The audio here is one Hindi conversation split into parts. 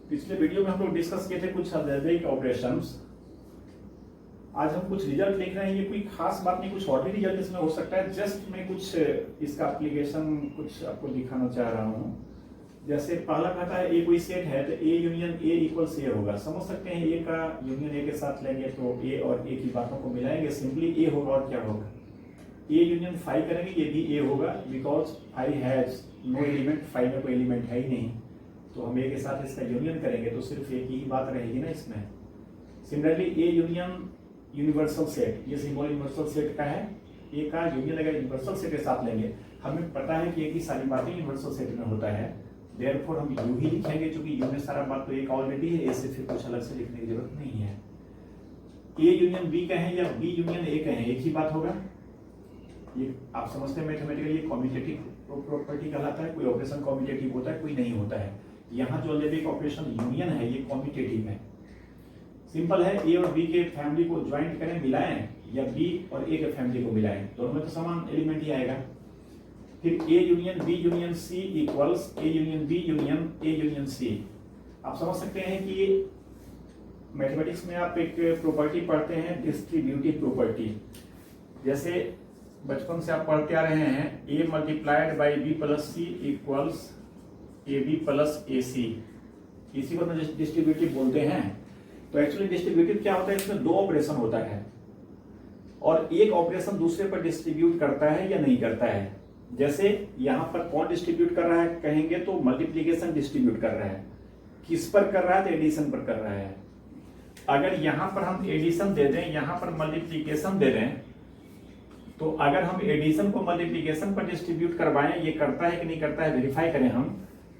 पिछले वीडियो में हम लोग डिस्कस किए थे कुछ अलजेब्रिक ऑपरेशंस। आज हम कुछ रिजल्ट लिख रहे हैं। ये कोई खास बात नहीं, कुछ और भी रिजल्ट इसमें हो सकता है। जस्ट मैं कुछ इसका एप्लीकेशन कुछ आपको दिखाना चाह रहा हूँ। जैसे पहला कहता है ए कोई सेट है तो A union A equals a होगा। समझ सकते हैं ए का यूनियन ए के साथ लेंगे तो ए और ए की बातों को मिलाएंगे, सिंपली ए होगा और क्या होगा, ए यूनियन फाई करेंगे, ये भी ए होगा because phi has no element, phi में कोई एलिमेंट है ही नहीं, तो हम ए के साथ इसका यूनियन करेंगे तो सिर्फ ए की ही बात रहेगी ना इसमें। Similarly A union universal set, ये सिंबल यूनिवर्सल सेट का है। ए का यूनियन अगर यूनिवर्सल सेट के साथ लेंगे, हमें पता है कि ए की सारी बातें यूनिवर्सल सेट में होता है, देयरफॉर हम यू ही लिखेंगे क्योंकि यू में सारा बात तो एक ऑलरेडी है, ए से फिर कुछ अलग से लिखने की जरूरत नहीं है। ए यूनियन बी कहें या बी यूनियन ए कहें, एक ही बात होगा। ये आप समझते हैं मैथमेटिकली ये कम्यूटेटिव प्रॉपर्टी कहलाता है। कोई ऑपरेशन कम्यूटेटिव होता है, कोई नहीं होता है। यहाँ जो अलजेब्रिक ऑपरेशन यूनियन है ये कम्यूटेटिव है। सिंपल है, ए और बी के फैमिली को ज्वाइंट करें, मिलाएं, या बी और ए के फैमिली को मिलाएं, दोनों में तो समान एलिमेंट ही आएगा। फिर A union B union C equals A union B union A union C. आप समझ सकते हैं कि मैथमेटिक्स में आप एक प्रॉपर्टी पढ़ते हैं डिस्ट्रीब्यूटिव प्रॉपर्टी। जैसे बचपन से आप पढ़ते आ रहे हैं A multiplied by B plus C equals A B plus A C, इसी को डिस्ट्रीब्यूटिव बोलते हैं। तो एक्चुअली डिस्ट्रीब्यूटिव क्या होता है, इसमें दो ऑपरेशन होता है और एक ऑपरेशन दूसरे पर डिस्ट्रीब्यूट करता है या नहीं करता है। जैसे यहां पर कौन डिस्ट्रीब्यूट कर रहा है कहेंगे तो मल्टीप्लीकेशन डिस्ट्रीब्यूट कर रहा है। किस पर कर रहा है तो एडिशन पर कर रहा है। अगर यहां पर हम एडिशन दे दें, यहां पर मल्टीप्लीकेशन दे दें, तो अगर हम एडिशन को मल्टीप्लीकेशन पर डिस्ट्रीब्यूट करवाएं, ये करता है कि नहीं करता है वेरीफाई करें हम,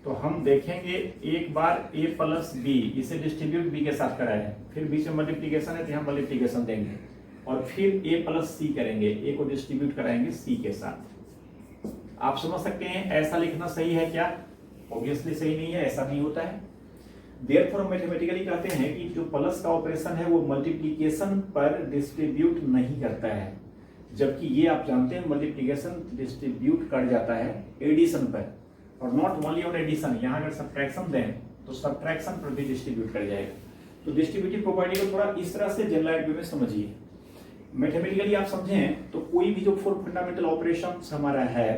तो हम देखेंगे एक बार a प्लस बी, इसे डिस्ट्रीब्यूट b के साथ कराएं, फिर बीच में मल्टीप्लीकेशन है तो यहाँ मल्टीप्लीकेशन देंगे और फिर a प्लस सी करेंगे, a को डिस्ट्रीब्यूट कराएंगे c के साथ। आप समझ सकते हैं ऐसा लिखना सही है क्या? ऑब्वियसली सही नहीं है, ऐसा नहीं होता है। देयरफॉर हम मैथमेटिकली कहते हैं कि जो प्लस का ऑपरेशन है वो मल्टीप्लीकेशन पर डिस्ट्रीब्यूट नहीं करता है, जबकि ये आप जानते हैं मल्टीप्लीकेशन डिस्ट्रीब्यूट कर जाता है एडिशन पर, और नॉट ओनली ऑन एडिशन। यहाँ अगर सब्ट्रैक्शन दें तो सब्ट्रैक्शन पर भी डिस्ट्रीब्यूट कर जाएगा। तो डिस्ट्रीब्यूटिव प्रॉपर्टी को थोड़ा इस तरह से जनरलाइज वे में समझिए। मैथमेटिकली आप समझें तो कोई भी जो 4 फंडामेंटल ऑपरेशन हमारा है,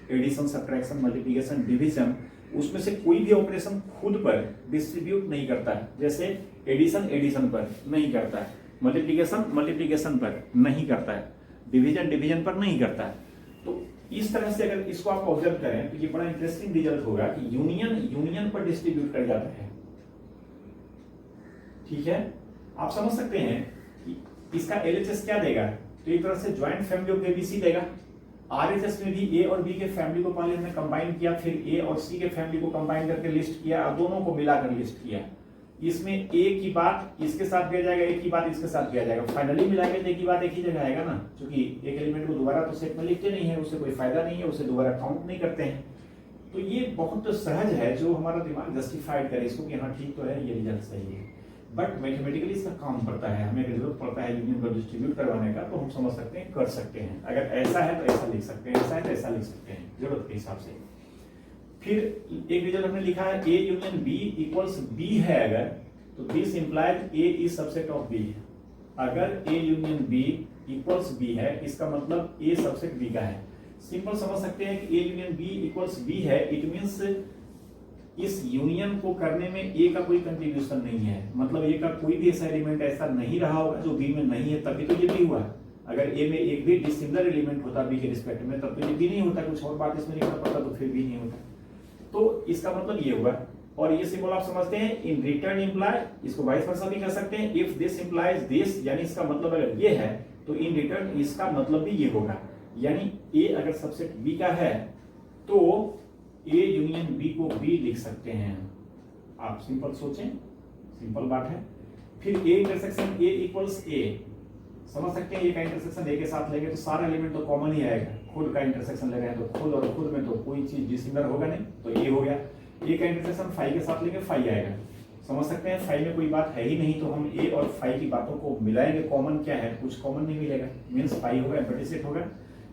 एडिशन, सब्ट्रैक्शन, मल्टीप्लिकेशन, डिवीजन, उसमें से कोई भी ऑपरेशन खुद पर डिस्ट्रीब्यूट नहीं करता है। जैसे एडिशन एडिशन पर नहीं करता है, मल्टीप्लिकेशन मल्टीप्लिकेशन पर नहीं करता है, डिवीजन डिवीजन पर नहीं करता है। तो इस तरह से अगर इसको आप ऑब्जर्व करें तो ये बड़ा इंटरेस्टिंग रिजल्ट होगा कि यूनियन यूनियन पर डिस्ट्रीब्यूट कर जाता है। ठीक है, आप समझ सकते हैं कि इसका एलएचएस क्या देगा, तो एक तरह से ज्वाइंट फैमिली ऑफ एबीसी देगा। आरएचएस में भी ए और बी के फैमिली को पहले हमने कंबाइन किया, फिर ए और सी के फैमिली को कंबाइन करके लिस्ट किया और दोनों को मिलाकर लिस्ट किया। इसमें ए की बात इसके साथ दिया जाएगा, ए की बात इसके साथ दिया जाएगा, फाइनली मिलाएंगे तो एक ही बात एक ही जगह आएगा ना, क्योंकि एक एलिमेंट को दोबारा तो सेट में लिखते नहीं है, उससे कोई फायदा नहीं है, उसे दोबारा काउंट नहीं करते हैं। तो ये बहुत सहज है जो हमारा दिमाग जस्टिफाइड करे इसको कि हाँ ठीक तो है, ये रिजल्ट सही है। बट मैथमेटिकली इसका काम पड़ता है, हमें जरूरत पड़ता है यूनियन को डिस्ट्रीब्यूट करवाने का, तो हम समझ सकते हैं, कर सकते हैं। अगर ऐसा है तो ऐसा लिख सकते हैं, ऐसा है तो ऐसा लिख सकते हैं जरूरत के हिसाब से। फिर एक रिजल्ट हमने लिखा है A union B equals B है अगर, तो this implies A is subset of B. अगर A union B equals B है, इसका मतलब ए सबसेट बी का है। सिंपल समझ सकते हैं कि A union B equals B है, इट मींस इस यूनियन को करने में ए का कोई कंट्रीब्यूशन नहीं है, मतलब ए का कोई भी ऐसा एलिमेंट ऐसा नहीं रहा होगा जो बी में नहीं है, तभी तो ये भी हुआ। अगर ए में एक भी डिसिमिलर एलिमेंट होता बी के रिस्पेक्ट में, तब तो ये भी नहीं होता, कुछ और बात इसमें लिखना पड़ता तो फिर भी नहीं होता। तो इसका मतलब ये हुआ। और ये सिंबल आप समझते हैं, इन रिटर्न इंप्लाई, इसको वाइस वर्सा भी कह सकते हैं, इफ दिस इंप्लाइज दिस, यानी इसका मतलब अगर ये है तो इन रिटर्न इसका मतलब भी ये होगा। यानी ए अगर सबसेट बी का है तो ए यूनियन बी को बी लिख सकते हैं। आप सिंपल सोचें, सिंपल बात है। फिर A intersection A equals a, समझ सकते हैं ए का इंटरसेक्शन ए के साथ लेंगे तो सारा एलिमेंट तो कॉमन ही आएगा। खुद का इंटरसेक्शन ले रहे हैं तो खुद और खुद में तो कोई चीज डिसिमिलर होगा नहीं, तो ये हो गया। ए का इंटरसेक्शन फाई के साथ लेंगे, फाई आएगा। समझ सकते हैं फाई में कोई बात है ही नहीं, तो हम ए और फाई की बातों को मिलाएंगे, कॉमन क्या है, कुछ कॉमन नहीं मिलेगा, मीन्स फाई होगा, एम्प्टी सेट होगा।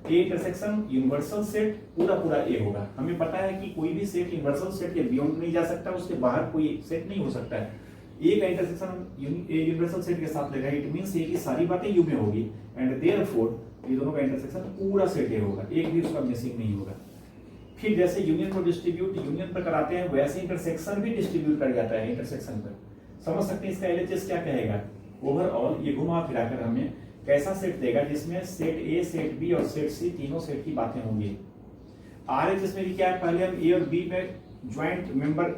ए इंटरसेक्शन यूनिवर्सल सेट पूरा पूरा ए होगा। हमें पता है कि कोई भी सेट यूनिवर्सल सेट के बियॉन्ड नहीं जा सकता, उसके बाहर कोई सेट नहीं हो सकता है। ए का इंटरसेक्शन यूनिवर्सल सेट के साथ लेगा, इट मींस ए की सारी बातें यू में होगी एंड देयरफॉर ये दोनों का इंटरसेक्शन पूरा सेट ए होगा, एक भी उसका मिसिंग नहीं होगा। फिर जैसे यूनियन को डिस्ट्रीब्यूट यूनियन पर कराते हैं, वैसे इंटरसेक्शन भी डिस्ट्रीब्यूट कर जाता है इंटरसेक्शन पर। समझ सकते हैं इसका एलएचएस क्या कहेगा। ओवरऑल ये घुमा फिराकर हमें कैसा सेट देगा जिसमें सेट ए, सेट बी और सेट सी तीनों सेट की बातें होंगी। आरएचएस में भी क्या है, पहले हम ए और बी में ज्वाइंट मेंबर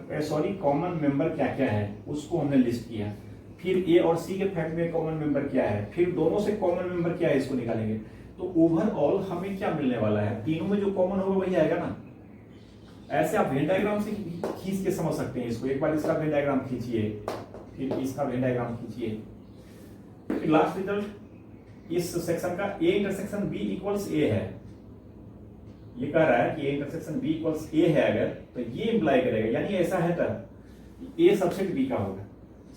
कॉमन मेंबर क्या क्या है उसको हमने लिस्ट किया। फिर ए और सी के फैक्ट में कॉमन मेंबर क्या है, फिर दोनों से कॉमन मेंबर क्या है इसको निकालेंगे। तो ओवरऑल हमें क्या मिलने वाला है, तीनों में जो कॉमन होगा वही आएगा ना। ऐसे आप वेन डायग्राम से खींच के समझ सकते हैं इसको। एक बार इसका वेन डायग्राम खींचिए, फिर इसका वेन डायग्राम खींचिए, फिर लास्ट रिजल्ट इस सेक्शन का ए इंटरसेक्शन बी इक्वल्स ए है। ये कह रहा है कि ए इंटरसेक्शन बी इक्वल्स ए है, अगर तो ये इंप्लाई करेगा, यानी ऐसा है तब ए सबसेट बी का होगा।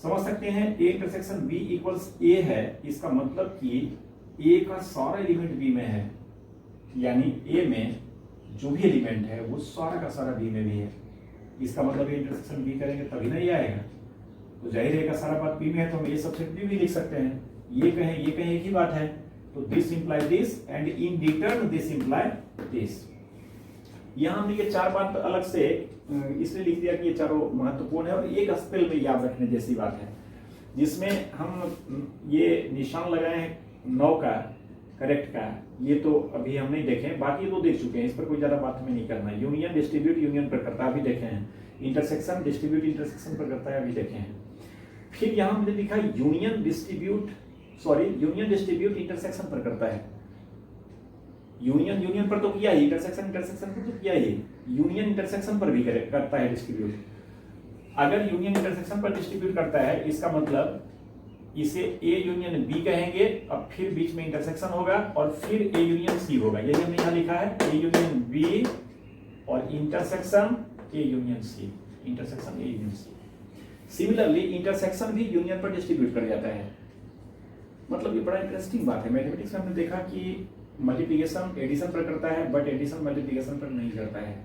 समझ सकते हैं ए इंटरसेक्शन बी इक्वल्स ए है, इसका मतलब कि ए का सारा एलिमेंट बी में है, यानी ए में जो भी एलिमेंट है वो सारा का सारा बी में भी है। इसका मतलब ये इंटरसेक्शन बी करेंगे तभी ना ये आएगा। तो जाहिर है सारा बात बी में है तो हम ये सबसेट बी भी लिख सकते हैं। ये कहें एक ही बात है, तो this imply this and in return this imply this. यहां हमने ये चार बात अलग से इसलिए लिख दिया कि ये चारों महत्वपूर्ण है और एक स्पेल में याद रखने जैसी बात है, जिसमें हम ये निशान लगाए हैं 9 का करेक्ट का। ये तो अभी हम नहीं देखे, बाकी तो देख चुके हैं, इस पर कोई ज्यादा बात हमें नहीं करना। यूनियन डिस्ट्रीब्यूट यूनियन पर करता है अभी देखे हैं, इंटरसेक्शन डिस्ट्रीब्यूट इंटरसेक्शन पर करता है अभी देखे हैं। फिर यहां हमने लिखा यूनियन डिस्ट्रीब्यूट इंटरसेक्शन पर करता है। यूनियन पर तो किया ही, इंटरसेक्शन पर तो किया ही, यूनियन इंटरसेक्शन पर भी करता है डिस्ट्रीब्यूट। अगर यूनियन इंटरसेक्शन पर डिस्ट्रीब्यूट करता है इसका मतलब इसे ए यूनियन बी कहेंगे, अब फिर बीच में इंटरसेक्शन होगा और फिर ए यूनियन सी होगा। यही हमने यहां लिखा है, ए यूनियन बी और intersection A union C, intersection A union C. Similarly intersection भी यूनियन पर डिस्ट्रीब्यूट कर जाता है। मतलब ये बड़ा इंटरेस्टिंग बात है। मैथमेटिक्स में हमने देखा कि मल्टीप्लिकेशन एडिशन पर करता है, बट एडिशन मल्टीप्लिकेशन पर नहीं करता है।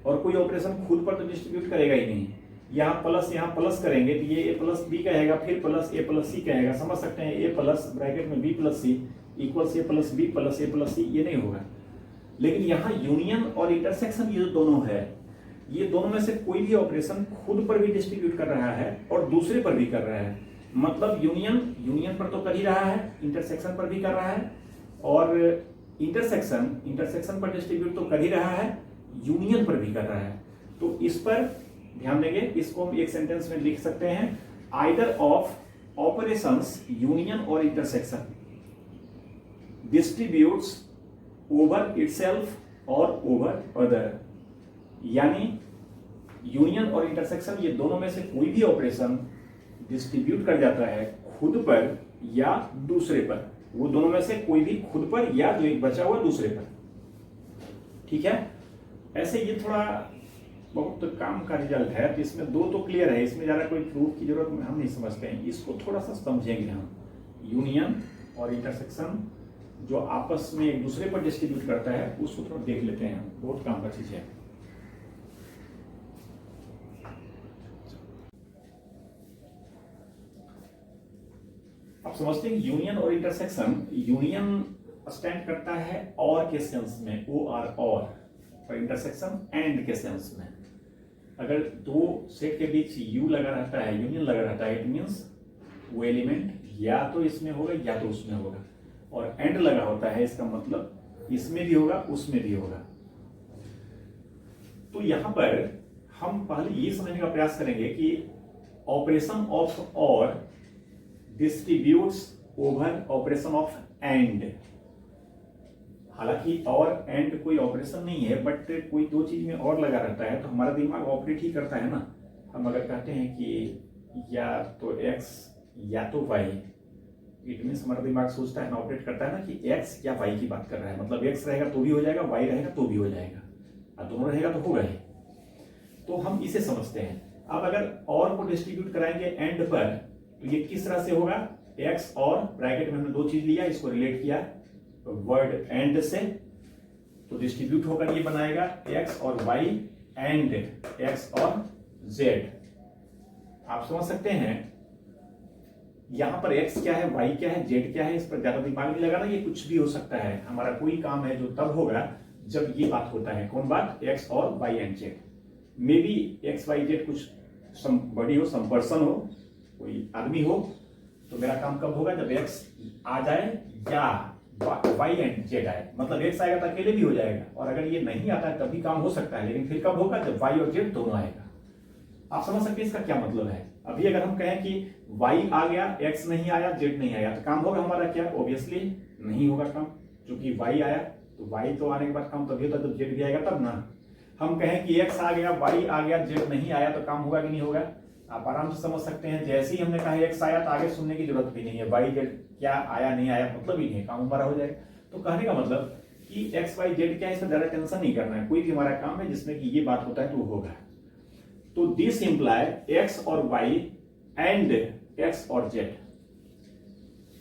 और कोई ऑपरेशन खुद पर तो डिस्ट्रीब्यूट करेगा ही नहीं। यहाँ प्लस करेंगे तो ये ए प्लस बी कहेगा, फिर प्लस ए प्लस सी कहेगा। समझ सकते हैं, ए प्लस ब्रैकेट में बी प्लस सी इक्वल्स ए प्लस बी प्लस ए प्लस सी, ये नहीं होगा। लेकिन यहाँ यूनियन और इंटरसेक्शन ये दोनों है, ये दोनों में से कोई भी ऑपरेशन खुद पर भी डिस्ट्रीब्यूट कर रहा है और दूसरे पर भी कर रहा है। मतलब यूनियन पर तो कर ही रहा है, इंटरसेक्शन पर भी कर रहा है, और इंटरसेक्शन पर डिस्ट्रीब्यूट तो कर ही रहा है, यूनियन पर भी कर रहा है। तो इस पर ध्यान देंगे, इसको हम एक सेंटेंस में लिख सकते हैं, आइदर ऑफ ऑपरेशंस यूनियन और इंटरसेक्शन डिस्ट्रीब्यूट्स ओवर इटसेल्फ और ओवर अदर। यानी यूनियन और इंटरसेक्शन ये दोनों में से कोई भी ऑपरेशन डिस्ट्रीब्यूट कर जाता है खुद पर या दूसरे पर। वो दोनों में से कोई भी खुद पर या जो एक बचा हुआ दूसरे पर। ठीक है, ऐसे ये थोड़ा बहुत काम का रिजल्ट है, तो इसमें दो तो क्लियर है, इसमें ज्यादा कोई प्रूफ की जरूरत हम नहीं समझते हैं। इसको थोड़ा सा समझेंगे हम, यूनियन और इंटरसेक्शन जो आपस में एक दूसरे पर डिस्ट्रीब्यूट करता है उसको थोड़ा देख लेते हैं, बहुत काम का चीज है। आप समझते हैं यूनियन और इंटरसेक्शन, यूनियन स्टैंड करता है और के सेंस में, ओ आर और इंटरसेक्शन एंड के सेंस में। अगर दो सेट के बीच यू लगा रहता है, यूनियन लगा रहता है, इट मींस वो एलिमेंट या तो इसमें होगा या तो उसमें होगा, और एंड लगा होता है इसका मतलब इसमें भी होगा उसमें भी होगा। तो यहां पर हम पहले ये समझने का प्रयास करेंगे कि ऑपरेशन ऑफ और distributes over operation of and. हालांकि और एंड कोई ऑपरेशन नहीं है, बट कोई दो चीज में और लगा रहता है तो हमारा दिमाग ऑपरेट ही करता है ना। हम अगर कहते हैं कि या तो x या तो y, इट मीन्स हमारा दिमाग सोचता है ना, ऑपरेट करता है ना कि x या y की बात कर रहा है। मतलब x रहेगा तो भी हो जाएगा, y रहेगा तो भी हो जाएगा, और दोनों रहेगा तो होगा ही। तो हम इसे समझते हैं। अब अगर और को डिस्ट्रीब्यूट कराएंगे एंड पर, तो ये किस तरह से होगा, x और ब्रैकेट में हमने दो चीज लिया, इसको रिलेट किया, वर्ड एंड से, तो डिस्ट्रीब्यूट होकर ये बनाएगा x और y एंड x और z। आप समझ सकते हैं यहां पर x क्या है, y क्या है, z क्या है, इस पर ज्यादा दिमाग नहीं लगाना। ये कुछ भी हो सकता है, हमारा कोई काम है जो तब होगा जब ये बात होता है। कौन बात? x और y and z। May be x y z कुछ सम बड़ी हो, सम पर्सन हो, कोई आदमी हो, तो मेरा काम कब होगा? जब x आ जाए या y एंड z आए। मतलब x आएगा तो अकेले भी हो जाएगा, और अगर ये नहीं आता है तब भी काम हो सकता है, लेकिन फिर कब होगा? जब y और z दोनों आएगा। आप समझ सकते हैं इसका क्या मतलब है। अभी अगर हम कहें कि y आ गया, x नहीं आया, z नहीं आया, तो काम होगा हमारा क्या? ऑब्वियसली नहीं होगा काम, क्योंकि y आया तो y तो आने के बाद काम तभी होता है जब z भी आएगा तब ना। हम कहें कि x आ गया, y आ गया, z नहीं आया, तो काम होगा कि नहीं होगा? आप आराम से समझ सकते हैं। जैसे ही हमने कहा x आया तो आगे सुनने की जरूरत भी नहीं है, y z क्या आया नहीं आया मतलब ही नहीं, काम हमारा हो जाएगा। तो कहने का मतलब कि x y z क्या है, इसमें ज्यादा टेंशन नहीं करना है। कोई भी हमारा काम है जिसमें कि ये बात होता है तो वो होगा। तो दिस इंप्लाई x और y एंड x और z।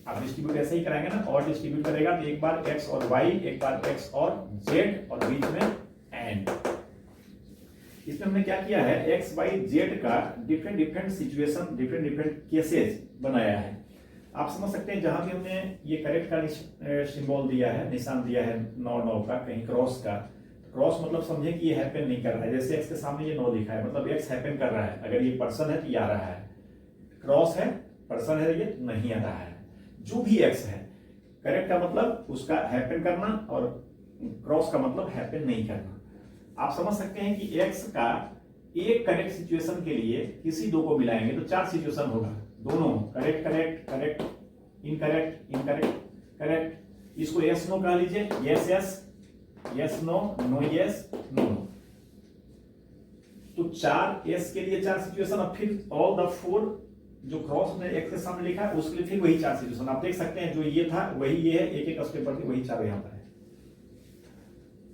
आप डिस्ट्रीब्यूट ऐसे ही कराएंगे ना, और डिस्ट्रीब्यूट करेगा तो एक बार x और y, एक बार x और z, और बीच में एंड। इसमें हमने क्या किया है, x y z का different different situation, different different cases बनाया है। आप समझ सकते हैं जहां भी हमने ये करेक्ट का सिंबल दिया है, निशान दिया है 9 का, कहीं क्रॉस का, क्रॉस मतलब समझे कि ये हैपन नहीं कर रहा है। जैसे x के सामने ये 9 लिखा है, मतलब x हैपन कर रहा है। अगर ये पर्सन है तो ये आ रहा है, क्रॉस है, पर्सन है, ये नहीं आ रहा है। जो भी x है, करेक्ट का मतलब उसका हैपन करना, और क्रॉस का मतलब हैपन नहीं करना। आप समझ सकते हैं कि x का एक करेक्ट सिचुएशन के लिए किसी दो को मिलाएंगे तो 4 सिचुएशन होगा। दोनों correct correct correct, incorrect incorrect correct. इसको यस नो कह लीजिए, yes yes, yes no, no yes, no no. तो 4 एस के लिए 4 सिचुएशन। अब फिर ऑल द 4 जो क्रॉस में एक्स के सामने लिखा है उसके लिए फिर वही 4 सिचुएशन। आप देख सकते हैं जो ये था वही ये है, एक एक स्टेप बढ़ के वही 4 यहां पर है।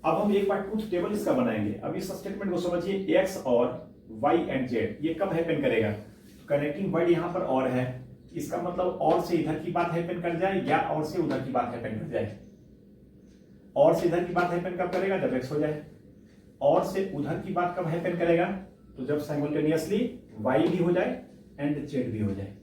अब हम एक बार ट्रूथ टेबल इसका बनाएंगे। अब इस स्टेटमेंट को समझिए, x और y एंड z ये कब हैपन करेगा? तो कनेक्टिंग वर्ड यहां पर और है, इसका मतलब और से इधर की बात हैपन कर जाए या और से उधर की बात हैपन कर जाए। और से इधर की बात हैपन कब करेगा? जब x हो जाए। और से उधर की बात कब हैपन करेगा? तो जब साइमल्टेनियसली y भी हो जाए एंड z भी हो जाए।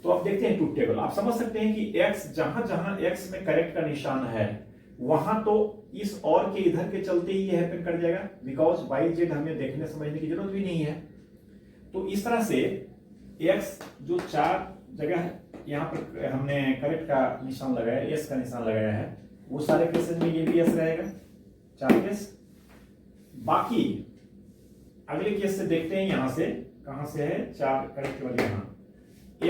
तो अब देखते हैं ट्रूथ टेबल। आप समझ सकते हैं कि x जहां जहां x में करेक्ट का निशान है वहां तो इस और के इधर के चलते ही ये हैपन कर जाएगा, बिकॉज y z हमें देखने समझने की जरूरत भी नहीं है। तो इस तरह से x जो 4 जगह यहां पर हमने करेक्ट का निशान लगाया, s का निशान लगाया है, वो सारे केसेस में ये भी s रहेगा, 4 केस। बाकी अगले केस से देखते हैं, यहां से कहां से है 4 करेक्ट वाले, यहां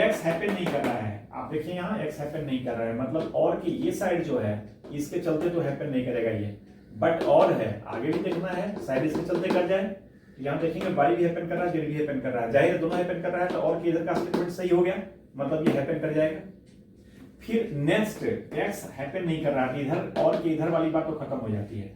x हैपन नहीं कर रहा है। आप देखिए यहां x हैपन नहीं कर रहा है, मतलब और की ये साइड जो है इसके चलते तो हैपन नहीं करेगा ये, बट और है आगे भी देखना है, साइड इसके चलते कर जाए। यहां देखेंगे y भी हैपन कर रहा है, z भी हैपन कर रहा है, जाहिर है दोनों हैपन कर रहा है, तो और की इधर का स्टेटमेंट सही हो गया, मतलब ये हैपन कर जाएगा। फिर नेक्स्ट x हैपन नहीं कर रहा है, इधर और की इधर वाली बात तो खत्म हो जाती है।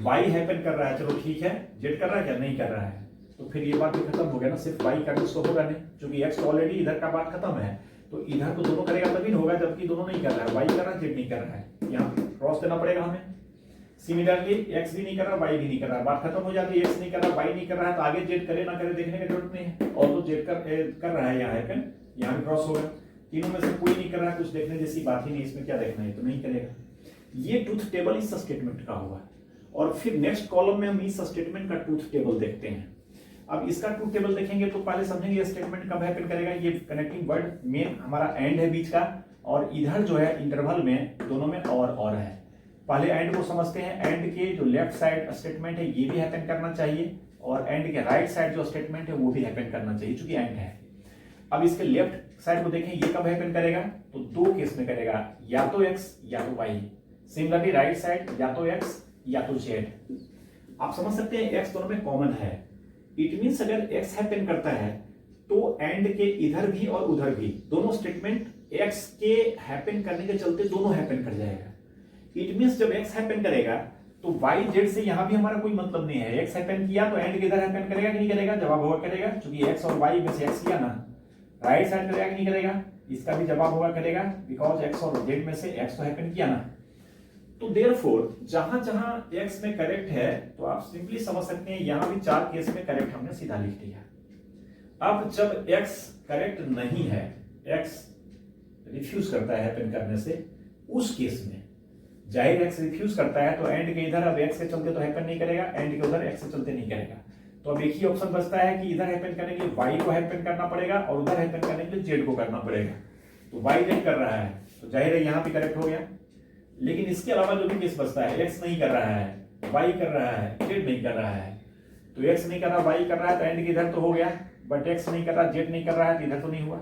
y हैपन कर रहा है, चलो ठीक है, z कर रहा है क्या? नहीं कर रहा है, तो फिर ये बात भी खत्म हो गया ना, सिर्फ y का कुछ तो होगा नहीं, क्योंकि x ऑलरेडी इधर का बात खत्म है, तो इधर तो दोनों करेगा तभी होगा, जबकि दोनों नहीं कर रहा है, y कर रहा है, z नहीं कर रहा है, यहाँ क्रॉस देना पड़ेगा हमें। सिमिलरली x भी नहीं कर रहा, y भी नहीं कर रहा, बात खत्म हो जाती है, x नहीं कर रहा, y नहीं कर रहा है, तो आगे z करे ना करे देखने की जरूरत नहीं है। और तो z कर रहा है, यहाँ हैपन, यहाँ भी क्रॉस होगा, तीनों में से कोई नहीं कर रहा, कुछ देखने जैसी बात ही नहीं, इसमें क्या देखना है, तो नहीं करेगा। ये ट्रूथ टेबल इस स्टेटमेंट का होगा। और फिर नेक्स्ट कॉलम में हम इस स्टेटमेंट का ट्रूथ टेबल देखते हैं। अब इसका ट्रूथ टेबल देखेंगे तो पहले समझेंगे स्टेटमेंट कब हैपन करेगा। ये कनेक्टिंग वर्ड मेन हमारा एंड है बीच का, और इधर जो है इंटरवल में दोनों में और है। पहले एंड को समझते हैं, एंड के जो लेफ्ट साइड स्टेटमेंट है ये भी हैपन करना चाहिए, और एंड के राइट साइड जो स्टेटमेंट है वो भी हैपन करना चाहिए, चूंकि एंड है। अब इसके लेफ्ट साइड को देखें, ये कब हैपन करेगा? तो 2 केस में करेगा, या तो x या तो y। सिमिलरली राइट साइड या तो x या तो z। आप समझ सकते हैं x दोनों में कॉमन है, इट मींस अगर x हैपन करता है तो एंड के इधर भी और उधर भी दोनों स्टेटमेंट x के हैपन करने के चलते दोनों हैपन कर जाएगा। इट मींस जब x हैपन करेगा तो y z से यहां भी हमारा कोई मतलब नहीं है। x हैपन किया तो एंड के इधर हैपन करेगा कि नहीं करेगा? जवाब होगा करेगा, क्योंकि x और y में से x किया ना, राइट साइड करेगा कि नहीं करेगा? इसका भी जवाब होगा करेगा, बिकॉज एक्स और जेड में से एक्स तो हैपन किया ना। तो देयरफॉर जहां जहां एक्स में करेक्ट है तो आप सिंपली समझ सकते हैं यहां भी 4 केस में करेक्ट हमने सीधा लिख दिया। अब जब एक्स करेक्ट नहीं है, एक्स रिफ्यूज करता है हैपन करने से, उस केस में जाहिर एक्स रिफ्यूज करता है तो एंड के इधर अब एक्स के चलते तो हैपन नहीं करेगा, एंड के उधर एक्स के चलते नहीं करेगा। तो अब एक ही ऑप्शन बचता है कि इधर हैपन करने के लिए वाई को हैपन करना पड़ेगा और उधर हैपन करने के लिए जेड को करना पड़ेगा। तो वाई जेड कर रहा है तो जाहिर है यहां भी करेक्ट हो गया। लेकिन इसके अलावा जो भी केस बचता है, एक्स नहीं कर रहा है, वाई कर रहा है, जेड नहीं कर रहा है, तो एक्स नहीं कर रहा, वाई कर रहा है तो एंड के इधर तो हो गया, बट एक्स नहीं कर रहा, जेड नहीं कर रहा है तो इधर तो नहीं हुआ।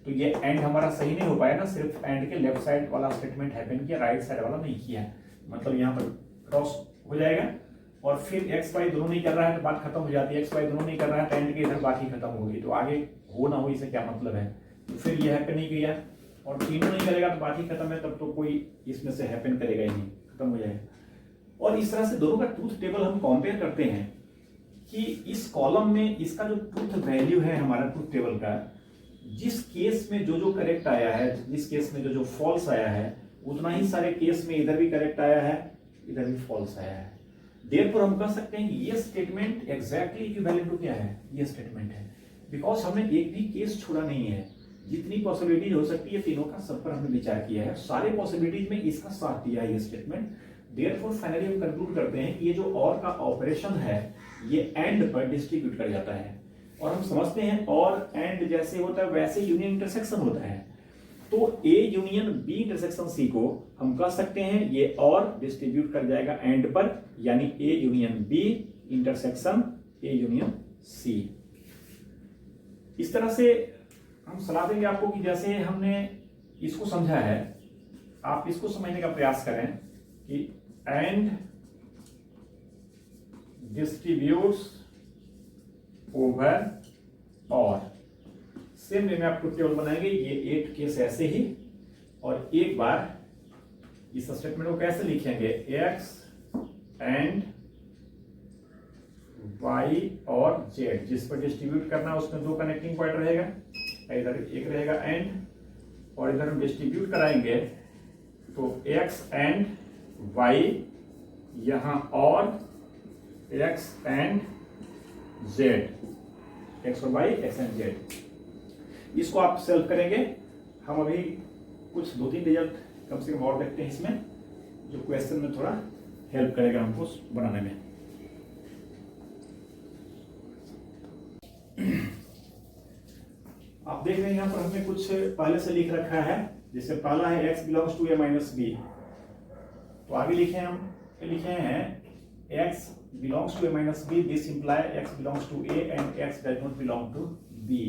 तो ये एंड हमारा सही नहीं हो पाया ना, सिर्फ एंड के लेफ्ट साइड वाला स्टेटमेंट हैपन किया, राइट साइड वाला नहीं किया। मतलब यहाँ पर क्रॉस हो जाएगा और फिर एक्स वाई दोनों नहीं कर रहा है तो बात खत्म हो जाती है, एक्स वाई दोनों नहीं कर रहा है तो एंड के इधर बात ही खत्म होगी। तो आगे हो ना हो इसे क्या मतलब है? तो फिर ये हैपन नहीं किया और तीनों नहीं करेगा तो बात ही खत्म है, तब तो कोई इसमें से हैपन करेगा ही नहीं, खत्म हो जाएगा। और इस तरह से दोनों का ट्रूथ टेबल हम कंपेयर करते हैं कि इस कॉलम में इसका जो ट्रूथ वैल्यू है हमारा ट्रूथ टेबल का, जिस केस में जो जो करेक्ट आया है, जिस केस में जो जो फॉल्स आया है, उतना ही सारे केस में इधर भी करेक्ट आया है, इधर भी फॉल्स आया है। देयरफॉर हम कह सकते हैं कि ये स्टेटमेंट एग्जैक्टली इक्विवेलेंट टू क्या है? ये स्टेटमेंट है, बिकॉज हमने एक भी केस छोड़ा नहीं है। जितनी पॉसिबिलिटीज हो सकती है तीनों का, सब पर हमने विचार किया है, सारे पॉसिबिलिटीज में इसका साथ दिया है ये स्टेटमेंट। देयरफॉर फाइनली हम कंक्लूड करते हैं कि ये जो और का ऑपरेशन है ये एंड पर डिस्ट्रीब्यूट कर जाता है। और हम समझते हैं और एंड जैसे होता है वैसे यूनियन इंटरसेक्शन होता है। तो A union B intersection C को हम कह सकते हैं ये और डिस्ट्रीब्यूट कर जाएगा एंड पर, यानी A union B intersection A union C. इस तरह से हम सलाह देंगे आपको कि जैसे हमने इसको समझा है, आप इसको समझने का प्रयास करें कि एंड डिस्ट्रीब्यूट्स ओवर और। सेम वे में आप ट्रूथ टेबल बनाएंगे, ये 8 केस ऐसे ही। और एक बार इस स्टेटमेंट को कैसे लिखेंगे? एक्स एंड वाई और जेड, जिस पर डिस्ट्रीब्यूट करना उसमें 2 कनेक्टिंग पॉइंट रहेगा, इधर एक रहेगा एंड और इधर हम डिस्ट्रीब्यूट कराएंगे तो एक्स एंड वाई यहां और एक्स एंड जेड, एक्स और वाई, एक्स एंड जेड। इसको आप सेल्फ करेंगे। हम अभी कुछ 2-3 रिजल्ट कम से कम और देखते हैं इसमें, जो क्वेश्चन में थोड़ा हेल्प करेगा हमको बनाने में। आप देख रहे हैं यहाँ पर हमने कुछ पहले से लिख रखा है, जैसे पहला है x belongs to a minus B. तो आगे लिखे हैं x belongs to a minus b, this imply x belongs to a and x does not belong to b।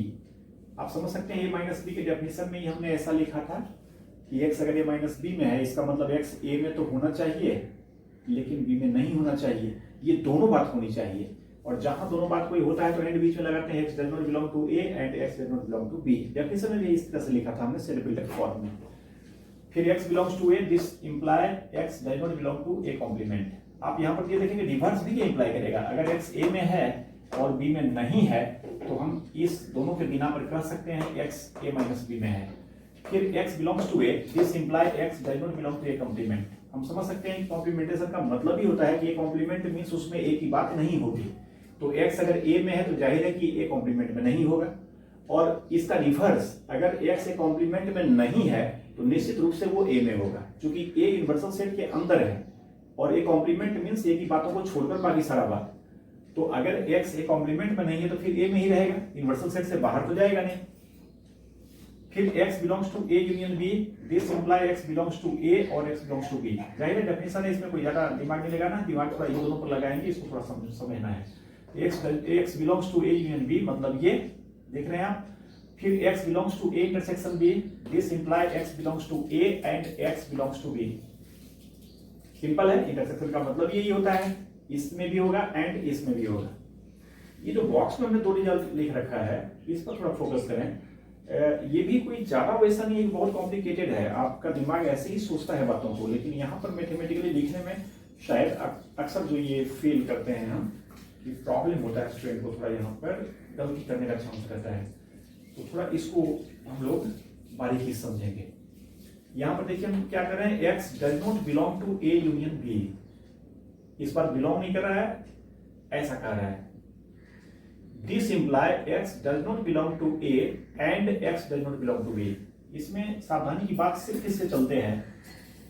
आप समझ सकते हैं a माइनस बी के डेफिनेशन में ही हमने ऐसा लिखा था कि x अगर a माइनस बी में है, इसका मतलब x a में तो होना चाहिए लेकिन b में नहीं होना चाहिए, ये दोनों बात होनी चाहिए। और जहां दोनों बात कोई होता है तो एंड बीच में लगाते हैं x does not belong to a and x does not belong to b। Definition में भी इस तरह से लिखा था हमने सेट बिल्डर फॉर्म में। फिर x belongs to a, this imply x does not belong to a complement। आप यहाँ पर ये देखेंगे रिवर्स भी ये इंप्लाई करेगा, अगर x a में है और b में नहीं है तो हम इस दोनों के बिना पर कह सकते हैं x a माइनस b में है। फिर x belongs to a, this imply x does not belong to a complement। हम समझ सकते हैं कॉम्प्लीमेंटेशन का मतलब ही होता है कि ये कॉम्प्लीमेंट मीन्स उसमें a की बात नहीं होगी। तो x अगर a में है तो जाहिर है कि a कॉम्प्लीमेंट में नहीं होगा। और इसका रिवर्स, अगर x a कॉम्प्लीमेंट में नहीं है तो निश्चित रूप से वो a में होगा, क्योंकि a यूनिवर्सल सेट के अंदर है और ए कॉम्प्लीमेंट मीन्स ए की बातों को छोड़कर बाकी सारा बात। तो अगर x ए कॉम्प्लीमेंट में नहीं है तो फिर a में ही रहेगा, यूनिवर्सल सेट से बाहर तो जाएगा नहीं। फिर x belongs to a union b, this imply x belongs to a और x बिलोंग्स टू b। जाहिर है डेफिनेशन है, इसमें कोई ज्यादा दिमाग नहीं लगाना, दिमाग थोड़ा ये दोनों पर लगाएंगे, इसको थोड़ा समझना है। x belongs to a union b मतलब ये देख रहे हैं आप। फिर x belongs to a intersection b, this imply x belongs to a and x belongs to b। Simple है, इंटरसेक्शन का मतलब यही होता है, इसमें भी होगा एंड इसमें भी होगा। ये जो बॉक्स में हमने 2 रिजल्ट लिख रखा है इस पर थोड़ा फोकस करें। ये भी कोई ज्यादा वैसा नहीं है, बहुत कॉम्प्लिकेटेड है, आपका दिमाग ऐसे ही सोचता है बातों को, लेकिन यहाँ पर मैथमेटिकली लिखने में शायद अक्सर जो ये फील करते हैं हम कि प्रॉब्लम होता है स्टूडेंट को, थोड़ा यहाँ पर गलती करने का चांस रहता है। तो थोड़ा इसको हम लोग बारीकी समझेंगे। यहां पर देखिए हम क्या कर रहे हैं, X does not belong to A union B. इस बार बिलोंग नहीं कर रहा है, ऐसा कह रहा है। This imply X does not belong to A and X does not belong to B. इसमें सावधानी की बात सिर्फ इससे चलते हैं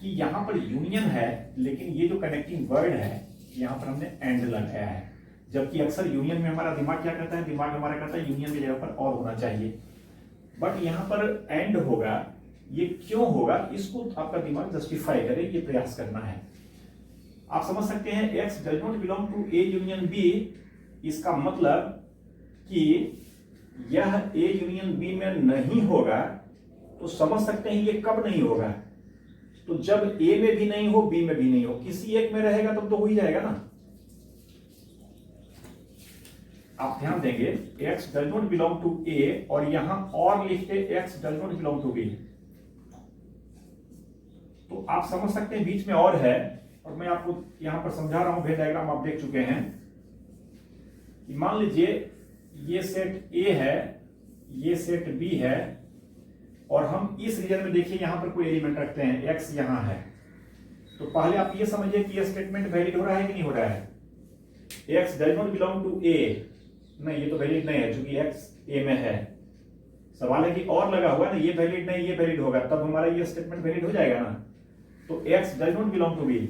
कि यहां पर यूनियन है, लेकिन ये जो कनेक्टिंग वर्ड है यहां पर हमने एंड लगाया है, जबकि अक्सर यूनियन में हमारा दिमाग क्या कहता है, दिमाग हमारा कहता है यूनियन की जगह पर और होना चाहिए, बट यहां पर एंड होगा। ये क्यों होगा, इसको आपका दिमाग जस्टिफाई करे, ये प्रयास करना है। आप समझ सकते हैं X does not belong to A union B, इसका मतलब कि यह ए यूनियन बी में नहीं होगा। तो समझ सकते हैं ये कब नहीं होगा, तो जब ए में भी नहीं हो बी में भी नहीं हो, किसी एक में रहेगा तब तो हो ही जाएगा ना। आप ध्यान देंगे x does not belong to A और यहां और लिखते x does not belong to B, तो आप समझ सकते हैं बीच में और है। और मैं आपको यहां पर समझा रहा हूं, वेन डायग्राम आप देख चुके हैं कि मान लीजिए ये सेट ए है, ये सेट बी है, और हम इस रीजन में देखिए यहां पर कोई एलिमेंट रखते हैं, x यहां है। तो पहले आप ये समझिए कि ये स्टेटमेंट वैलिड हो रहा है कि नहीं हो रहा है। x does not belong to A, नहीं ये तो वैलिड नहीं है क्योंकि x a में है। सवाल है कि और लगा हुआ है ना, ये वैलिड नहीं ये वैलिड होगा, तब हमारा ये स्टेटमेंट वैलिड हो जाएगा ना। तो x does not belong to b,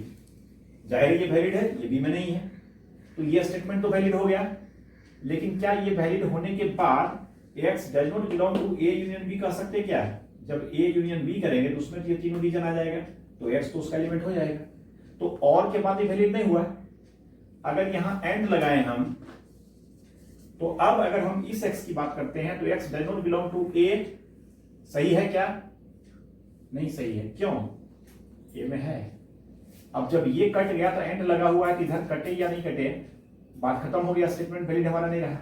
जाहिर ये वैलिड है, ये b में नहीं है, तो ये स्टेटमेंट तो वैलिड हो गया। लेकिन क्या ये वैलिड होने के बाद x does not belong to a union b कह सकते क्या? जब a यूनियन b करेंगे तो उसमें ये तीनों रीजन आ जाएगा, तो x तो उसका एलिमेंट हो जाएगा। तो और के बाद ये वैलिड नहीं हुआ। अगर यहां एंड लगाए हम, तो अब अगर हम इस x की बात करते हैं तो x does not belong to a सही है क्या? नहीं सही है। क्यों? a में है। अब जब ये कट गया तो एंड लगा हुआ है, इधर कटे या नहीं कटे, बात खत्म हो गया, स्टेटमेंट वैलिड हमारा नहीं रहा।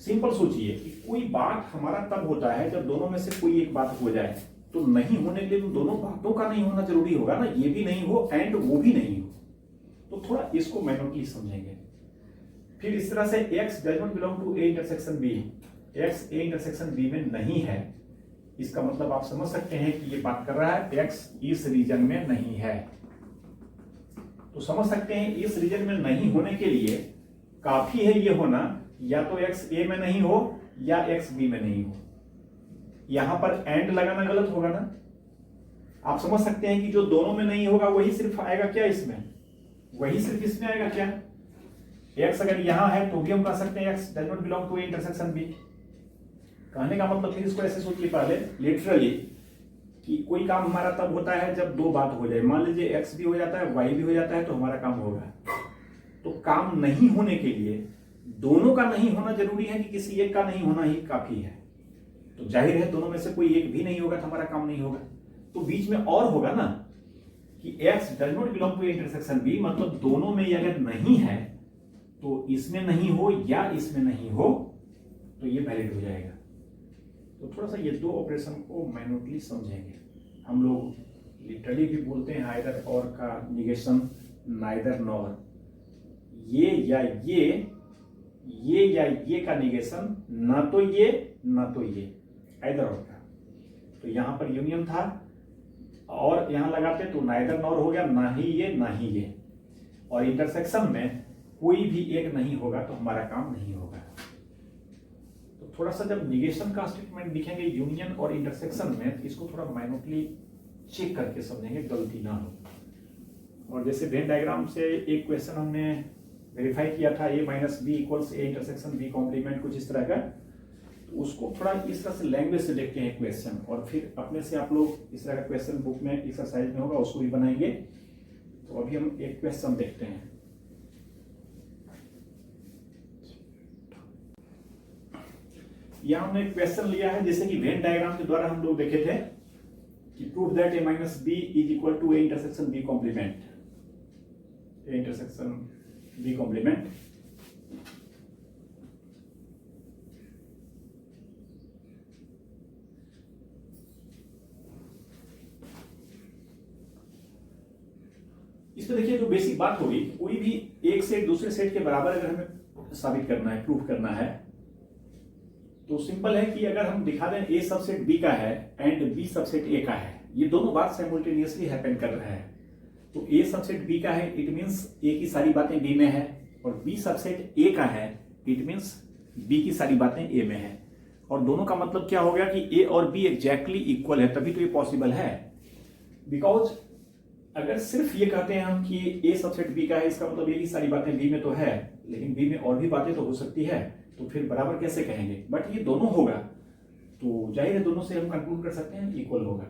सिंपल सोचिए कि कोई बात हमारा तब होता है जब दोनों में से कोई एक बात हो जाए, तो नहीं होने के लिए तो दोनों बातों का नहीं होना जरूरी होगा ना, ये भी नहीं हो एंड वो भी नहीं हो। तो थोड़ा इसको मैन्युअली समझेंगे। फिर इस तरह से x does not belong to a intersection b, x a intersection b में नहीं है, इसका मतलब आप समझ सकते हैं कि ये बात कर रहा है x इस रीजन में नहीं है। तो समझ सकते हैं इस रीजन में नहीं होने के लिए काफी है ये होना, या तो x a में नहीं हो या x b में नहीं हो। यहां पर एंड लगाना गलत होगा ना। आप समझ सकते हैं कि जो दोनों में नहीं होगा वही सिर्फ आएगा क्या इसमें, वही सिर्फ इसमें आएगा क्या। x अगर यहां है तो भी हम कह सकते हैं x does not belong to A intersection b। कहने का मतलब फिर इसको ऐसे सोचिए पहले लिटरली कि कोई काम हमारा तब होता है जब दो बात हो जाए। मान लीजिए x भी हो जाता है y भी हो जाता है तो हमारा काम होगा। तो काम नहीं होने के लिए दोनों का नहीं होना जरूरी है कि किसी एक का नहीं होना ही काफी है। तो जाहिर है दोनों में से कोई एक भी नहीं होगा तो हमारा काम नहीं होगा। तो बीच में और होगा ना कि x does not belong to A intersection b, मतलब दोनों में अगर नहीं है तो इसमें नहीं हो या इसमें नहीं हो तो ये वैलिड हो जाएगा। तो थोड़ा सा ये दो ऑपरेशन को मैन्युअली समझेंगे। हम लोग लिटरली भी बोलते हैं आइदर और का निगेशन, नाइदर नॉर। ये या ये का निगेशन, ना तो ये ना तो ये, आइदर और का। तो यहां पर यूनियन था और यहां लगाते तो नाइदर नॉर हो गया, ना ही ये ना ही ये। और इंटरसेक्शन में कोई भी एक नहीं होगा तो हमारा काम नहीं होगा। तो थोड़ा सा जब निगेशन का स्टेटमेंट लिखेंगे यूनियन और इंटरसेक्शन में, इसको थोड़ा मैन्युअली चेक करके समझेंगे, गलती ना हो। और जैसे वेन डायग्राम से एक क्वेश्चन हमने वेरीफाई किया था, a minus B equals A intersection B complement, कुछ इस तरह का। तो उसको थोड़ा इस तरह से लैंग्वेज से देखते हैं क्वेश्चन, और फिर अपने से आप लोग इस तरह का क्वेश्चन बुक में एक्सरसाइज में होगा उसको भी बनाएंगे। तो अभी हम एक क्वेश्चन देखते हैं। यहां हमने एक क्वेश्चन लिया है जैसे कि वेन डायग्राम के द्वारा हम लोग देखे थे कि prove that a minus B is equal to A intersection B complement, A intersection B complement. इसमें देखिए जो बेसिक बात होगी, कोई भी एक सेट दूसरे सेट के बराबर अगर हमें साबित करना है, प्रूफ करना है, तो सिंपल है कि अगर हम दिखा दें ए सबसेट बी का है एंड बी सबसेट ए का है, ये दोनों बात साइमल्टेनियसली हैपन कर रहा है। तो ए सबसेट बी का है, इट मींस ए की सारी बातें बी में है, और बी सबसेट ए का है, इट मींस बी की सारी बातें ए में है। और दोनों का मतलब क्या हो गया कि ए और बी एग्जैक्टली इक्वल है, तभी तो ये पॉसिबल है। बिकॉज अगर सिर्फ ये कहते हैं हम कि ए सबसेट बी का है, इसका मतलब ए की सारी बातें बी में तो है, लेकिन बी में और भी बातें तो हो सकती है, तो फिर बराबर कैसे कहेंगे। बट ये दोनों होगा तो जाहिर है दोनों से हम कंक्लूड कर सकते हैं इक्वल होगा।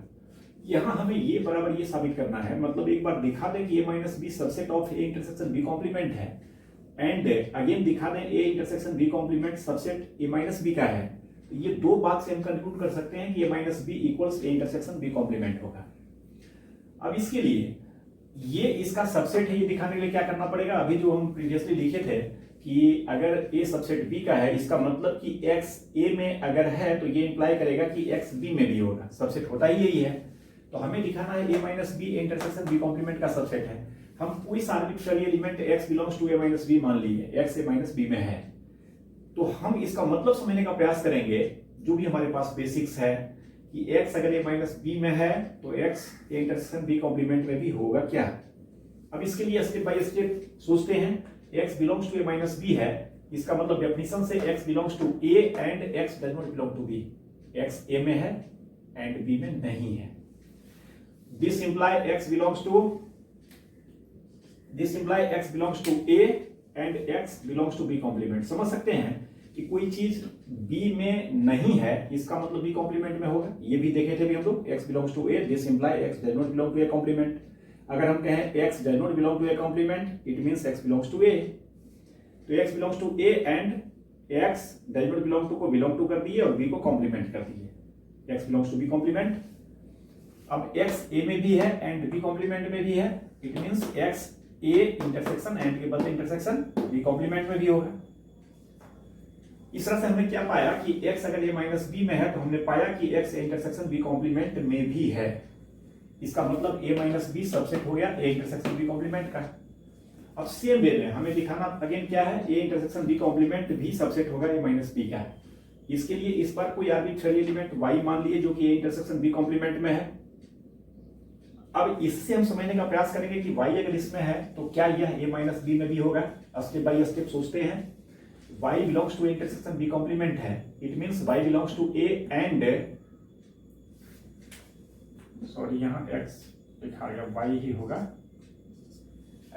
यहां हमें ये बराबर ये साबित करना है, मतलब एक बार दिखा दें कि A minus B subset of A intersection B complement है, एंड अगेन दिखा दें A intersection B complement subset A minus B का है, तो ये दो बात से हम कंक्लूड कर सकते हैं कि A minus B equals A intersection B complement होगा। अब इसके लिए ये इसका सबसेट है, ये दिखाने के लिए क्या करना पड़ेगा, अभी जो हम प्रीवियसली लिखे थे कि अगर ए सबसेट बी का है, इसका मतलब कि एक्स ए में अगर है तो ये इंप्लाई करेगा कि एक्स बी में भी होगा, सबसेट होता ही यही है। तो हमें दिखाना है A minus B intersection B complement का सबसेट है। हम कोई arbitrary element x belongs to A minus B मान लिए, एक्स ए माइनस बी में है, तो हम इसका मतलब समझने का प्रयास करेंगे, जो भी हमारे पास बेसिक्स है कि x अगर a माइनस बी में है तो x इंटरसेक्शन b कॉम्प्लीमेंट में भी होगा क्या। अब इसके लिए स्टेप बाय स्टेप सोचते हैं। x belongs to a minus B है, इसका मतलब डेफिनेशन से x belongs to a and x does not belong to b, x a में है एंड b में नहीं है। This imply x belongs to a and x belongs to b complement. समझ सकते हैं कि कोई चीज B में नहीं है, इसका मतलब B कॉम्प्लीमेंट में होगा। ये भी देखे थे भी हम लोग, x belongs to A, this imply x does not belong to A complement. अगर हम कहें x does not belong to A complement, it means x belongs to A। तो x belongs to A and x does not belong to को बिलोंग टू कर दिए और B को कॉम्प्लीमेंट कर दिए, x belongs to B complement. अब x A में भी है एंड B कॉम्प्लीमेंट में भी है, it means x A intersection and के बदले इंटरसेक्शन B कॉम्प्लीमेंट में भी होगा। इस तरह से हमने क्या पाया कि x अगर a माइनस बी में है तो हमने पाया कि x इंटरसेक्शन b कॉम्प्लीमेंट में भी है। इसका मतलब a माइनस बी सबसेट हो गया a इंटरसेक्शन b कॉम्प्लीमेंट का। अब सेम वे में हमें दिखाना अगेन क्या है, a इंटरसेक्शन b कॉम्प्लीमेंट भी सबसेट होगा a माइनस बी का। इसके लिए इस पर कोई आर्बिट्ररी एलिमेंट y मान लिए जो कि a इंटरसेक्शन b कॉम्प्लीमेंट में है। अब इससे हम समझने का प्रयास करेंगे कि y अगर इसमें है तो क्या यह a माइनस बी में भी होगा। स्टेप बाय स्टेप सोचते हैं। y belongs to intersection b complement है, it means y belongs to a and sorry यहाँ x लिखा गया, y ही होगा,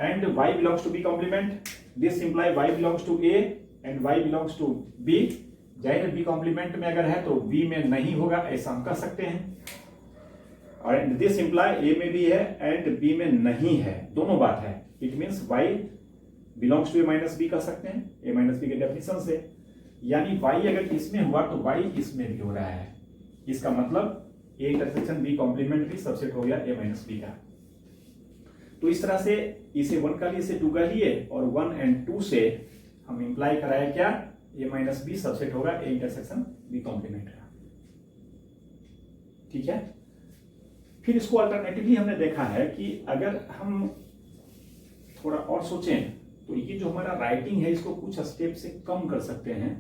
and y belongs to b complement, this imply y belongs to a and y belongs to b। जाहिर b complement में अगर है तो b में नहीं होगा, ऐसा हम कह सकते हैं। और this imply a में भी है and b में नहीं है, दोनों बात है, it means y belongs to A minus B कर सकते हैं ए माइनस बी के डेफिनेशन से, यानी y अगर इसमें हुआ तो y इसमें भी हो रहा है। इसका मतलब ए इंटरसेक्शन बी कॉम्प्लीमेंट भी सबसेट हो गया ए माइनस बी का। तो इस तरह से इसे 1 का लिए इसे 2 का लिए और 1 एंड 2 से हम इंप्लाई कराया क्या, ए माइनस बी सबसेट होगा ए इंटरसेक्शन बी कॉम्प्लीमेंट का। ठीक है। फिर इसको अल्टरनेटिवली हमने देखा है कि अगर हम थोड़ा और सोचें तो ये जो हमारा राइटिंग है इसको कुछ स्टेप से कम कर सकते हैं,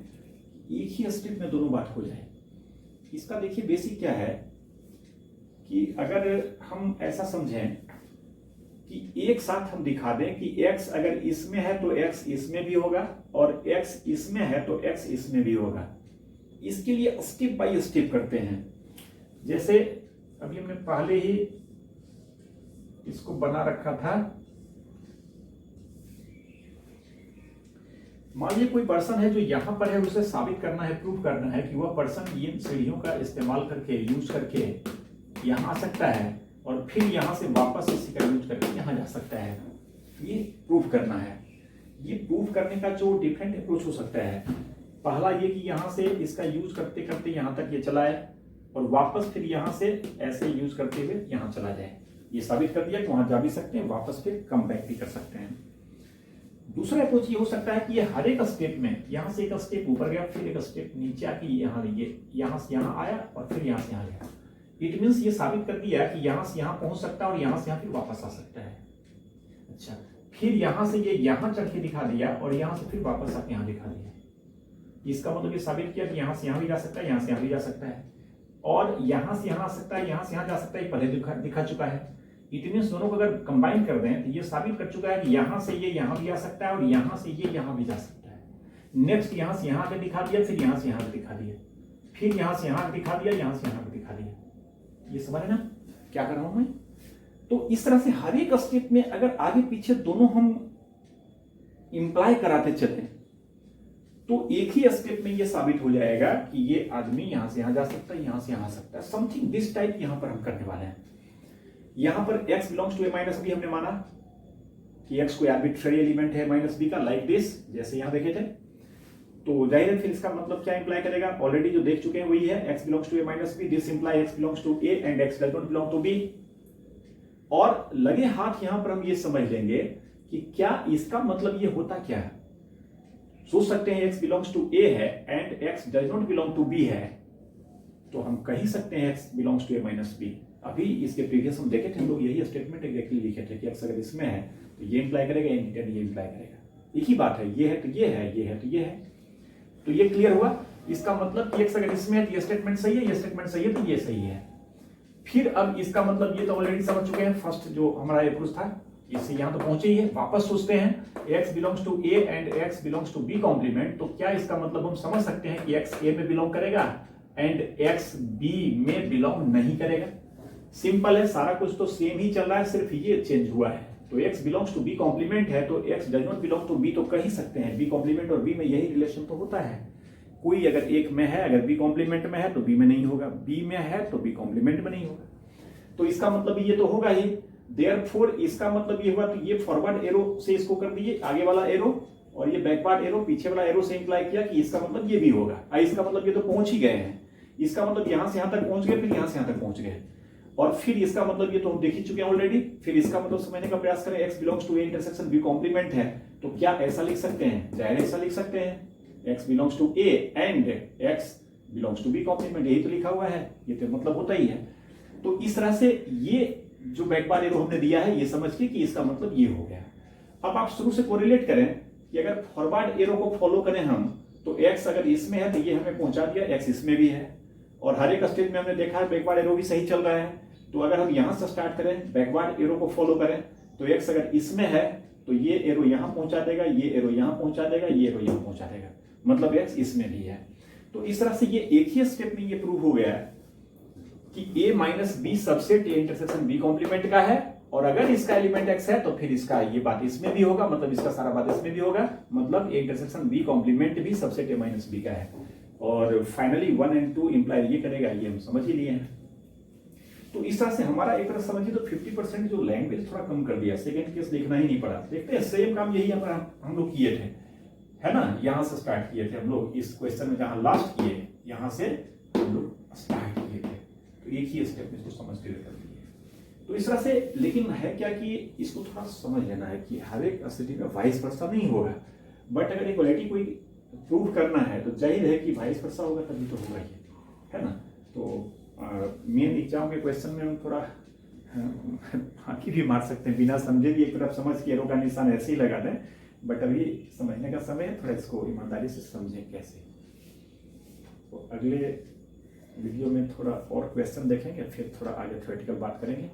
एक ही स्टेप में दोनों बात हो जाए। इसका देखिए बेसिक क्या है कि अगर हम ऐसा समझें कि एक साथ हम दिखा दें कि x अगर इसमें है तो x इसमें भी होगा और x इसमें है तो x इसमें भी होगा। इसके लिए स्टेप बाय स्टेप करते हैं। जैसे अभी हमने पहले ही इसको बना रखा था, मान लीजिए कोई पर्सन है जो यहां पर है, उसे साबित करना है, प्रूव करना है कि वह पर्सन इन सीढ़ियों का इस्तेमाल करके यूज करके यहां आ सकता है और फिर यहां से वापस इसी का यूज करके यहां जा सकता है। ये प्रूव करना है। ये प्रूव करने का जो डिफरेंट अप्रोच हो सकता है, पहला ये कि यहां से इसका यूज करते करते यहां तक ये चला है और वापस फिर यहां से ऐसे यूज करते हुए यहां चला जाए। ये साबित कर दिया कि वहां जा भी सकते हैं, वापस फिर कम बैक भी कर सकते हैं। दूसरा अप्रोच ये हो सकता है कि ये हर एक स्टेप में यहां से एक स्टेप ऊपर गया, फिर एक स्टेप नीचे आके यहां से यहां आया और फिर यहां से यहां गया। इट मींस ये साबित कर दिया कि यहां से यहां पहुंच सकता है और यहां से यहां फिर वापस आ सकता है। अच्छा, फिर यहां से ये यहां चढ़ के दिखा दिया और यहां से फिर वापस आके यहां दिखा दिया। इसका मतलब ये साबित किया कि यहां से यहां भी जा सकता है, यहां से यहां भी जा सकता है, और यहां से यहां आ सकता है, यहां से यहां जा सकता है, पहले दिखा चुका है। इट मींस दोनों को अगर कंबाइन कर दें तो ये साबित कर चुका है कि यहां से ये यहां भी आ सकता है और यहां से ये यहां भी जा सकता है। नेक्स्ट यहां से यहां आके दिखा दिया, फिर यहां से यहां दिखा दिया, फिर यहां से यहां दिखा दिया, यहां से यहां दिखा दिया। ये समझ ना क्या कर रहा हूं मैं? तो इस तरह से हर एक स्टेप में अगर आगे पीछे दोनों हम इंप्लाई कराते चले तो एक ही स्टेप में ये साबित हो जाएगा कि ये आदमी यहां से यहां जा सकता है, यहां से यहां आ सकता है। समथिंग दिस टाइप यहां पर हम करने वाले हैं। यहां पर x belongs to a minus B हमने माना कि x कोई आर्बिट्रेरी एलिमेंट है माइनस बी का, लाइक दिस, जैसे यहां देखे थे। तो जाहिर है फिर इसका मतलब क्या इंप्लाई करेगा, ऑलरेडी जो देख चुके हैं वही है, x belongs to a minus B, this imply x belongs to a and x does not belong to b। और लगे हाथ यहां पर हम ये समझ लेंगे कि क्या इसका मतलब ये होता क्या है। सोच सकते हैं x बिलोंग्स टू a है and x does not belong to b है, तो हम कह ही सकते हैं x belongs to a minus b। अभी इसके प्रीवियस हम देखे थे हम लोग यही स्टेटमेंट एग्जैक्टली लिखे थे कि x अगर इसमें है तो ये इंप्लाई करेगा, ये इंप्लाई करेगा। एक ही बात है, ये है तो ये है, ये है तो ये है। तो ये क्लियर हुआ। इसका मतलब कि x अगर इसमें है तो ये स्टेटमेंट सही है, ये स्टेटमेंट सही है तो ये सही है। फिर अब इसका मतलब ये तो ऑलरेडी समझ चुके हैं, फर्स्ट जो हमारा ये प्रूफ था, इससे यहां तो पहुंचे ही है। वापस सोचते हैं x belongs to a and x belongs to b complement, तो क्या इसका मतलब हम समझ सकते हैं कि x a में बिलोंग करेगा एंड x b में बिलोंग नहीं करेगा। सिंपल है, सारा कुछ तो सेम ही चल रहा है, सिर्फ ये चेंज हुआ है। तो x belongs to b complement है तो x does not belong to b तो कह ही सकते हैं। b कॉम्प्लीमेंट और b में यही रिलेशन तो होता है। कोई अगर एक में है, अगर b कॉम्प्लीमेंट में है तो b में नहीं होगा, b में है तो b कॉम्प्लीमेंट में नहीं होगा। तो इसका मतलब ये तो होगा ही। देयरफॉर इसका मतलब ये हुआ, तो ये फॉरवर्ड एरो से इसको कर दिए, आगे वाला एरो, और ये बैकवर्ड एरो पीछे वाला एरो से इंप्लाई किया कि इसका मतलब ये भी होगा। इसका मतलब ये तो पहुंच ही गए हैं, इसका मतलब यहां से यहां तक पहुंच गए, फिर यहां से यहां तक पहुंच गए, और फिर इसका मतलब ये तो हम देख ही चुके हैं ऑलरेडी। फिर इसका मतलब समझने का प्रयास करें, x belongs to a intersection b complement है, तो क्या ऐसा लिख सकते हैं? जाहिर ऐसा लिख सकते हैं, x belongs to a and x belongs to b complement, यही तो लिखा हुआ है, ये तो मतलब होता ही है। तो इस तरह से ये जो बैकबार एरो हमने दिया है ये समझ के कि इसका मतलब ये हो गया। अब आप शुरू से कोरिलेट करें कि अगर फॉरवर्ड एरो को फॉलो करें हम, तो x अगर इसमें है तो ये हमें पहुंचा दिया, x इसमें भी है, और हर एक स्टेज में हमने देखा है बैकवर्ड एरो भी सही चल रहा है। तो अगर हम यहां से स्टार्ट करें, बैकवर्ड एरो को फॉलो करें, तो x अगर इसमें है तो ये एरो यहां पहुंचा देगा, ये एरो यहां पहुंचा देगा, ये एरो यहां पहुंचा देगा, मतलब x इसमें भी है। तो इस तरह से ये एक ही स्टेप में ये प्रूव हो गया है कि a minus B subset a intersection b complement का है, और अगर इसका एलिमेंट x है तो फिर इसका ये बात इसमें भी होगा, मतलब इसका सारा बात इसमें भी होगा, मतलब a इंटरसेक्शन b कॉम्प्लीमेंट भी सबसेट a माइनस b का है। और फाइनली 1 एंड 2 इंप्लाई ये करेगा, ये हम समझ ही लिए हैं। तो इस तरह से हमारा एक तरह समझिए तो 50% जो लैंग्वेज थोड़ा कम कर दिया, सेकंड केस देखना ही नहीं पड़ा। देखते हैं सेम काम यही हम लोग किए थे, है ना, यहां से स्टार्ट किए थे हम लोग इस क्वेश्चन में, जहां लास्ट किए यहां से हम लोग स्टार्ट किए थे, तो एक ही स्टेप में इसको समझते हुए कर दिए। तो इस तरह से, लेकिन है क्या कि इसको थोड़ा समझ लेना है कि हर एक स्थिति में वाइस वर्सा नहीं होगा, बट अगर इक्वालिटी कोई प्रूव करना है तो जाहिर है कि वाइस वर्सा होगा तभी तो होगा ये, है ना। तो मेन एग्जाम के क्वेश्चन में हम थोड़ा फांकी भी मार सकते हैं, बिना समझे भी एक तरफ समझ के एरो का निशान ऐसे ही लगा दें, बट अभी समझने का समय है, थोड़ा इसको ईमानदारी से समझें कैसे। तो अगले वीडियो में थोड़ा और क्वेश्चन देखेंगे, फिर थोड़ा आगे थ्योरेटिकल बात करेंगे।